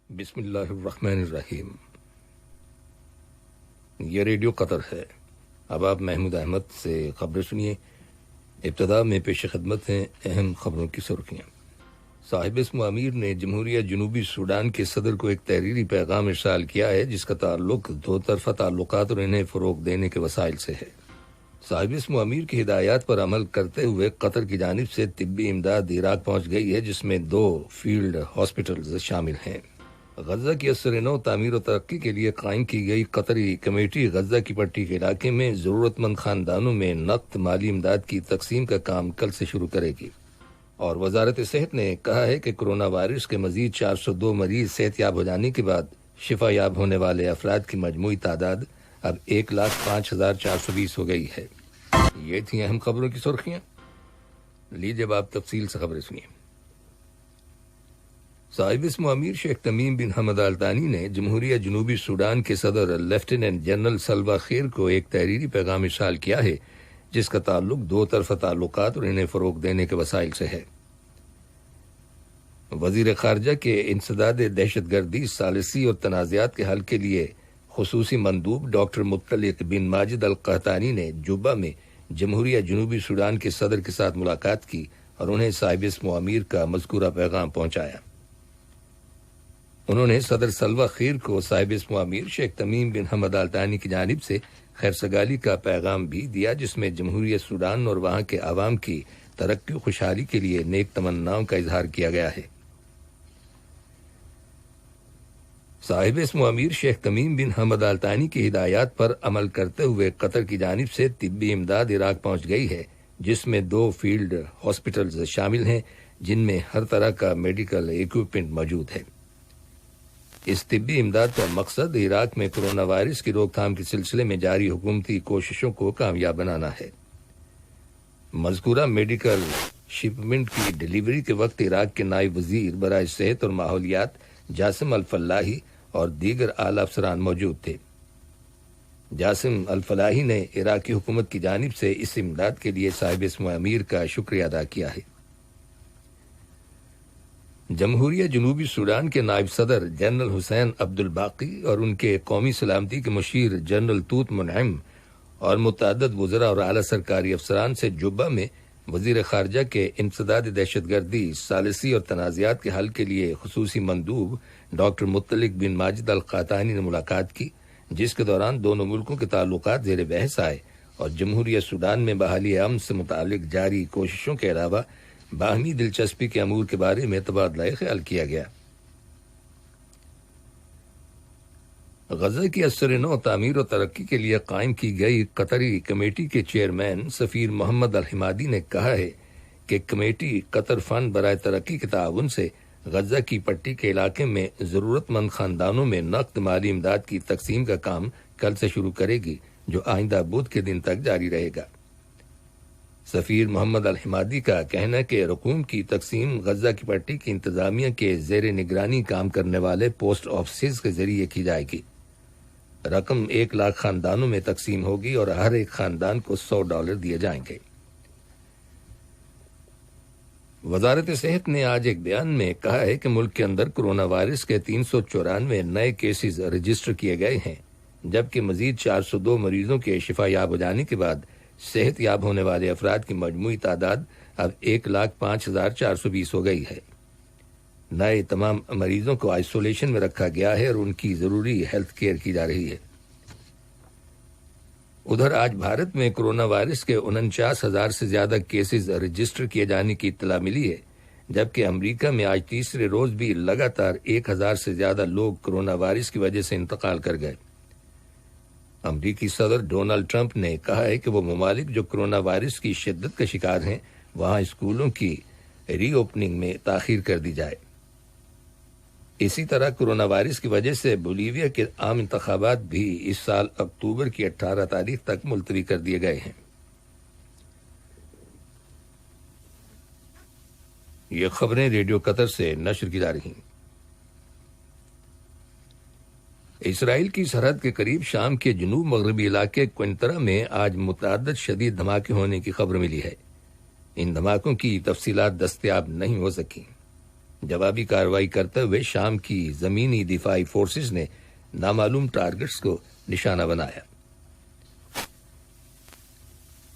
بسم اللہ الرحمن الرحیم۔ یہ ریڈیو قطر ہے۔ اب آپ محمود احمد سے خبریں سنیے۔ ابتدا میں پیش خدمت ہیں اہم خبروں کی سرخیاں۔ صاحب اسم امیر نے جمہوریہ جنوبی سوڈان کے صدر کو ایک تحریری پیغام ارسال کیا ہے جس کا تعلق دو طرفہ تعلقات اور انہیں فروغ دینے کے وسائل سے ہے۔ صاحب اسم امیر کی ہدایات پر عمل کرتے ہوئے قطر کی جانب سے طبی امداد عراق پہنچ گئی ہے جس میں 2 فیلڈ ہاسپٹلز شامل ہیں۔ غزہ کی اثر نو تعمیر و ترقی کے لیے قائم کی گئی قطری کمیٹی غزہ کی پٹی کے علاقے میں ضرورت مند خاندانوں میں نقد مالی امداد کی تقسیم کا کام کل سے شروع کرے گی۔ اور وزارت صحت نے کہا ہے کہ کرونا وائرس کے مزید 402 مریض صحت یاب ہو جانے کے بعد شفا یاب ہونے والے افراد کی مجموعی تعداد اب 1,05,420 ہو گئی ہے۔ یہ تھیں اہم خبروں کی سرخیاں۔ لیجیے اب آپ تفصیل سے خبریں سنیے۔ صاحب اسم امیر شیخ تمیم بن حمد آل ثانی نے جمہوریہ جنوبی سوڈان کے صدر لیفٹیننٹ جنرل سلوا خیر کو ایک تحریری پیغام ارسال کیا ہے جس کا تعلق دو طرفہ تعلقات اور انہیں فروغ دینے کے وسائل سے ہے۔ وزیر خارجہ کے انسداد دہشت گردی، ثالثی اور تنازعات کے حل کے لیے خصوصی مندوب ڈاکٹر مطلق بن ماجد القحطانی نے جوبا میں جمہوریہ جنوبی سوڈان کے صدر کے ساتھ ملاقات کی اور انہیں صاحب اسم امیر کا مذکورہ پیغام پہنچایا۔ انہوں نے صدر سلوا خیر کو صاحب اسم امیر شیخ تمیم بن حمد آل ثانی کی جانب سے خیر سگالی کا پیغام بھی دیا جس میں جمہوریہ سوڈان اور وہاں کے عوام کی ترقی و خوشحالی کے لیے نیک تمناؤں کا اظہار کیا گیا ہے۔ صاحب اسم امیر شیخ تمیم بن حمد آل ثانی کی ہدایات پر عمل کرتے ہوئے قطر کی جانب سے طبی امداد عراق پہنچ گئی ہے جس میں 2 فیلڈ ہاسپٹلز شامل ہیں جن میں ہر طرح کا میڈیکل ایکوپمنٹ موجود ہے۔ اس طبی امداد کا مقصد عراق میں کرونا وائرس کی روک تھام کے سلسلے میں جاری حکومتی کوششوں کو کامیاب بنانا ہے۔ مذکورہ میڈیکل شپمنٹ کی ڈیلیوری کے وقت عراق کے نائب وزیر برائے صحت اور ماحولیات جاسم الفلاحی اور دیگر اعلی افسران موجود تھے۔ جاسم الفلاحی نے عراقی حکومت کی جانب سے اس امداد کے لیے صاحب اسم امیر کا شکریہ ادا کیا ہے۔ جمہوریہ جنوبی سوڈان کے نائب صدر جنرل حسین عبد الباقی اور ان کے قومی سلامتی کے مشیر جنرل توت منعم اور متعدد وزراء اور اعلی سرکاری افسران سے جوبا میں وزیر خارجہ کے انسداد دہشت گردی، ثالثی اور تنازعات کے حل کے لیے خصوصی مندوب ڈاکٹر مطلق بن ماجد القحطانی نے ملاقات کی جس کے دوران دونوں ملکوں کے تعلقات زیر بحث آئے اور جمہوریہ سوڈان میں بحالی امن سے متعلق جاری کوششوں کے علاوہ باہمی دلچسپی کے امور کے بارے میں تبادلہ خیال کیا گیا۔ غزہ کی اثر نو تعمیر و ترقی کے لیے قائم کی گئی قطری کمیٹی کے چیئرمین سفیر محمد الحمادی نے کہا ہے کہ کمیٹی قطر فنڈ برائے ترقی کے تعاون سے غزہ کی پٹی کے علاقے میں ضرورت مند خاندانوں میں نقد مالی امداد کی تقسیم کا کام کل سے شروع کرے گی جو آئندہ بدھ کے دن تک جاری رہے گا۔ سفیر محمد الحمادی کا کہنا ہے کہ رقوم کی تقسیم غزہ کی پٹی کی انتظامیہ کے زیر نگرانی کام کرنے والے پوسٹ آفیسز کے ذریعے کی جائے گی۔ رقم 1 لاکھ خاندانوں میں تقسیم ہوگی اور ہر ایک خاندان کو $100 دیے جائیں گے۔ وزارت صحت نے آج ایک بیان میں کہا ہے کہ ملک کے اندر کرونا وائرس کے 394 نئے کیسز رجسٹر کیے گئے ہیں جبکہ مزید 402 مریضوں کے شفا یاب ہو جانے کے بعد صحت یاب ہونے والے افراد کی مجموعی تعداد اب 1,05,420 ہو گئی ہے۔ نئے تمام مریضوں کو آئسولیشن میں رکھا گیا ہے اور ان کی ضروری ہیلتھ کیئر کی جا رہی ہے۔ ادھر آج بھارت میں کرونا وائرس کے 49,000 سے زیادہ کیسز رجسٹر کیے جانے کی اطلاع ملی ہے جبکہ امریکہ میں آج تیسرے روز بھی لگاتار 1,000 سے زیادہ لوگ کرونا وائرس کی وجہ سے انتقال کر گئے۔ امریکی صدر ڈونلڈ ٹرمپ نے کہا ہے کہ وہ ممالک جو کرونا وائرس کی شدت کا شکار ہیں وہاں اسکولوں کی ری اوپننگ میں تاخیر کر دی جائے۔ اسی طرح کرونا وائرس کی وجہ سے بولیویا کے عام انتخابات بھی اس سال اکتوبر کی 18 تاریخ تک ملتوی کر دیے گئے ہیں۔ یہ خبریں ریڈیو قطر سے نشر کی جا رہی ہیں۔ اسرائیل کی سرحد کے قریب شام کے جنوب مغربی علاقے کوئنترا میں آج متعدد شدید دھماکے ہونے کی خبر ملی ہے۔ ان دھماکوں کی تفصیلات دستیاب نہیں ہو سکیں۔ جوابی کارروائی کرتے ہوئے شام کی زمینی دفاعی فورسز نے نامعلوم ٹارگٹس کو نشانہ بنایا۔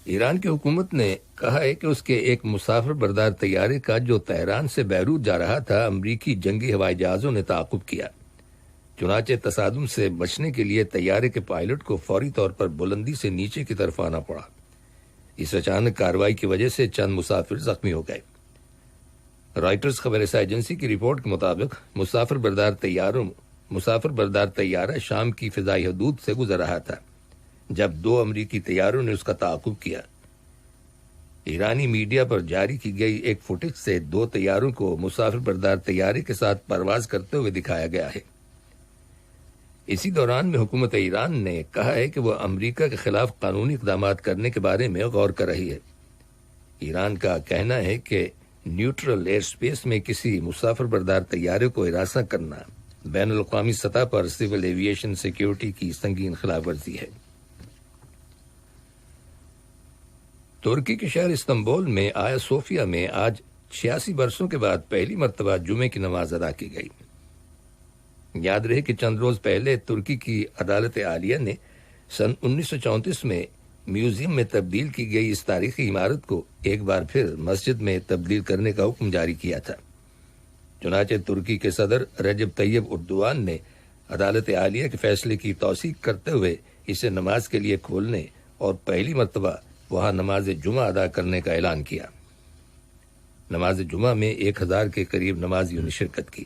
ایران کی حکومت نے کہا ہے کہ اس کے ایک مسافر بردار طیارے کا جو تہران سے بیروت جا رہا تھا امریکی جنگی ہوائی جہازوں نے تعاقب کیا۔ چنانچہ تصادم سے بچنے کے لیے طیارے کے پائلٹ کو فوری طور پر بلندی سے نیچے کی طرف آنا پڑا۔ اس اچانک کارروائی کی وجہ سے چند مسافر زخمی ہو گئے۔ رائٹرز خبر رساں ایجنسی کی رپورٹ کے مطابق مسافر بردار طیارہ شام کی فضائی حدود سے گزر رہا تھا جب 2 امریکی طیاروں نے اس کا تعاقب کیا۔ ایرانی میڈیا پر جاری کی گئی ایک فوٹیج سے 2 طیاروں کو مسافر بردار طیارے کے ساتھ پرواز کرتے ہوئے دکھایا گیا ہے۔ اسی دوران میں حکومت ایران نے کہا ہے کہ وہ امریکہ کے خلاف قانونی اقدامات کرنے کے بارے میں غور کر رہی ہے۔ ایران کا کہنا ہے کہ نیوٹرل ایئر سپیس میں کسی مسافر بردار طیارے کو ہراساں کرنا بین الاقوامی سطح پر سول ایویشن سیکیورٹی کی سنگین خلاف ورزی ہے۔ ترکی کے شہر استنبول میں آیا صوفیہ میں آج 86 برسوں کے بعد پہلی مرتبہ جمعے کی نماز ادا کی گئی۔ یاد رہے کہ چند روز پہلے ترکی کی عدالت عالیہ نے سن 1934 میں میوزیم میں تبدیل کی گئی اس تاریخی عمارت کو ایک بار پھر مسجد میں تبدیل کرنے کا حکم جاری کیا تھا۔ چنانچہ ترکی کے صدر رجب طیب اردوان نے عدالت عالیہ کے فیصلے کی توثیق کرتے ہوئے اسے نماز کے لیے کھولنے اور پہلی مرتبہ وہاں نماز جمعہ ادا کرنے کا اعلان کیا۔ نماز جمعہ میں 1000 کے قریب نمازیوں نے شرکت کی۔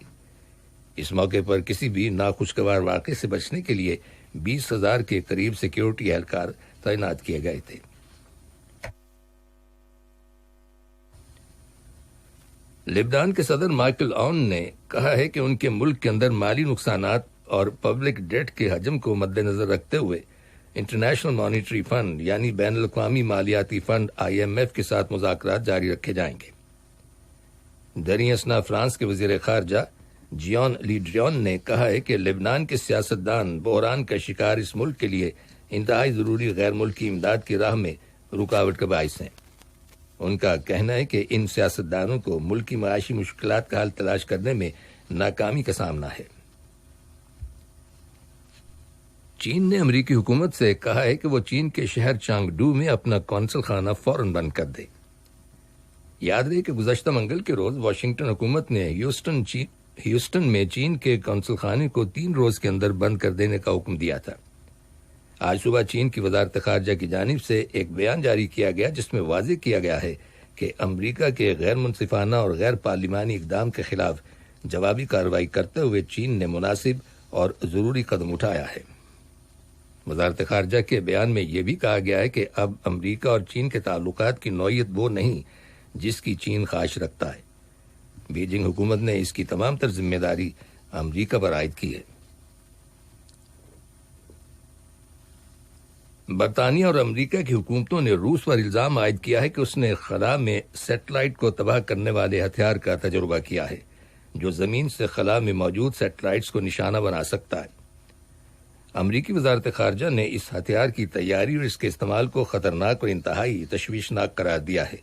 اس موقع پر کسی بھی ناخوشگوار واقعے سے بچنے کے لیے 20,000 کے قریب سیکیورٹی اہلکار تعینات کیے گئے تھے۔ لبنان کے صدر مائیکل آن نے کہا ہے کہ ان کے ملک کے اندر مالی نقصانات اور پبلک ڈیٹ کے حجم کو مد نظر رکھتے ہوئے انٹرنیشنل مانیٹری فنڈ یعنی بین الاقوامی مالیاتی فنڈ IMF کے ساتھ مذاکرات جاری رکھے جائیں گے۔ دریں اثنا فرانس کے وزیر خارجہ جیان لیڈریون نے کہا ہے کہ لبنان کے سیاستدان بحران کا شکار اس ملک کے لیے انتہائی ضروری غیر ملکی امداد کی راہ میں رکاوٹ کا باعث ہیں۔ ان کا کہنا ہے کہ ان سیاستدانوں کو ملکی معاشی مشکلات کا حل تلاش کرنے میں ناکامی کا سامنا ہے۔ چین نے امریکی حکومت سے کہا ہے کہ وہ چین کے شہر چانگڈو میں اپنا قونصل خانہ فوراً بند کر دے۔ یاد رہے کہ گزشتہ منگل کے روز واشنگٹن حکومت نے ہیوسٹن میں چین کے قونصل خانے کو 3 روز کے اندر بند کر دینے کا حکم دیا تھا۔ آج صبح چین کی وزارت خارجہ کی جانب سے ایک بیان جاری کیا گیا جس میں واضح کیا گیا ہے کہ امریکہ کے غیر منصفانہ اور غیر پارلیمانی اقدام کے خلاف جوابی کارروائی کرتے ہوئے چین نے مناسب اور ضروری قدم اٹھایا ہے۔ وزارت خارجہ کے بیان میں یہ بھی کہا گیا ہے کہ اب امریکہ اور چین کے تعلقات کی نوعیت وہ نہیں جس کی چین خواہش رکھتا ہے۔ بیجنگ حکومت نے اس کی تمام تر ذمہ داری امریکہ پر عائد کی ہے۔ برطانیہ اور امریکہ کی حکومتوں نے روس پر الزام عائد کیا ہے کہ اس نے خلا میں سیٹلائٹ کو تباہ کرنے والے ہتھیار کا تجربہ کیا ہے جو زمین سے خلا میں موجود سیٹلائٹس کو نشانہ بنا سکتا ہے۔ امریکی وزارت خارجہ نے اس ہتھیار کی تیاری اور اس کے استعمال کو خطرناک اور انتہائی تشویشناک قرار دیا ہے۔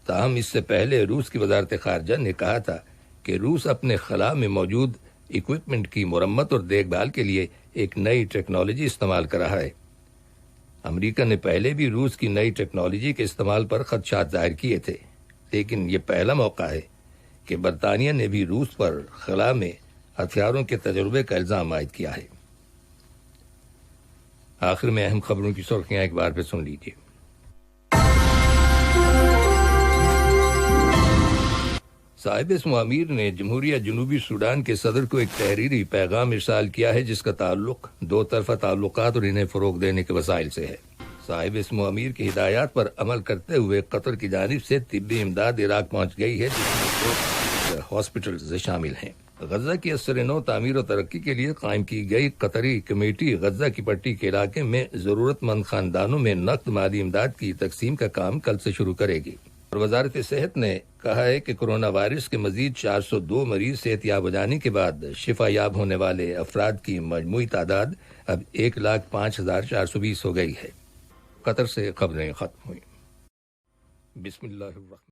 تاہم اس سے پہلے روس کی وزارت خارجہ نے کہا تھا کہ روس اپنے خلا میں موجود اکوپمنٹ کی مرمت اور دیکھ بھال کے لیے ایک نئی ٹیکنالوجی استعمال کر رہا ہے۔ امریکہ نے پہلے بھی روس کی نئی ٹیکنالوجی کے استعمال پر خدشات ظاہر کیے تھے، لیکن یہ پہلا موقع ہے کہ برطانیہ نے بھی روس پر خلا میں ہتھیاروں کے تجربے کا الزام عائد کیا ہے۔ آخر میں اہم خبروں کی سرخیاں ایک بار پھر سن لیجیے۔ صاحب اسم امیر نے جمہوریہ جنوبی سوڈان کے صدر کو ایک تحریری پیغام ارسال کیا ہے جس کا تعلق 2 طرفہ تعلقات اور انہیں فروغ دینے کے وسائل سے ہے۔ صاحب اسم امیر کی ہدایات پر عمل کرتے ہوئے قطر کی جانب سے طبی امداد عراق پہنچ گئی ہے جس میں 2 ہاسپٹلز شامل ہیں۔ غزہ کی اثر نو تعمیر و ترقی کے لیے قائم کی گئی قطری کمیٹی غزہ کی پٹی کے علاقے میں ضرورت مند خاندانوں میں نقد مالی امداد کی تقسیم کا کام کل سے شروع کرے گی۔ اور وزارت صحت نے کہا ہے کہ کرونا وائرس کے مزید 402 مریض صحت یاب ہو جانے کے بعد شفا یاب ہونے والے افراد کی مجموعی تعداد اب 1,05,420 ہو گئی ہے۔ قطر سے خبریں ختم ہوئیں۔ بسم اللہ الرحمن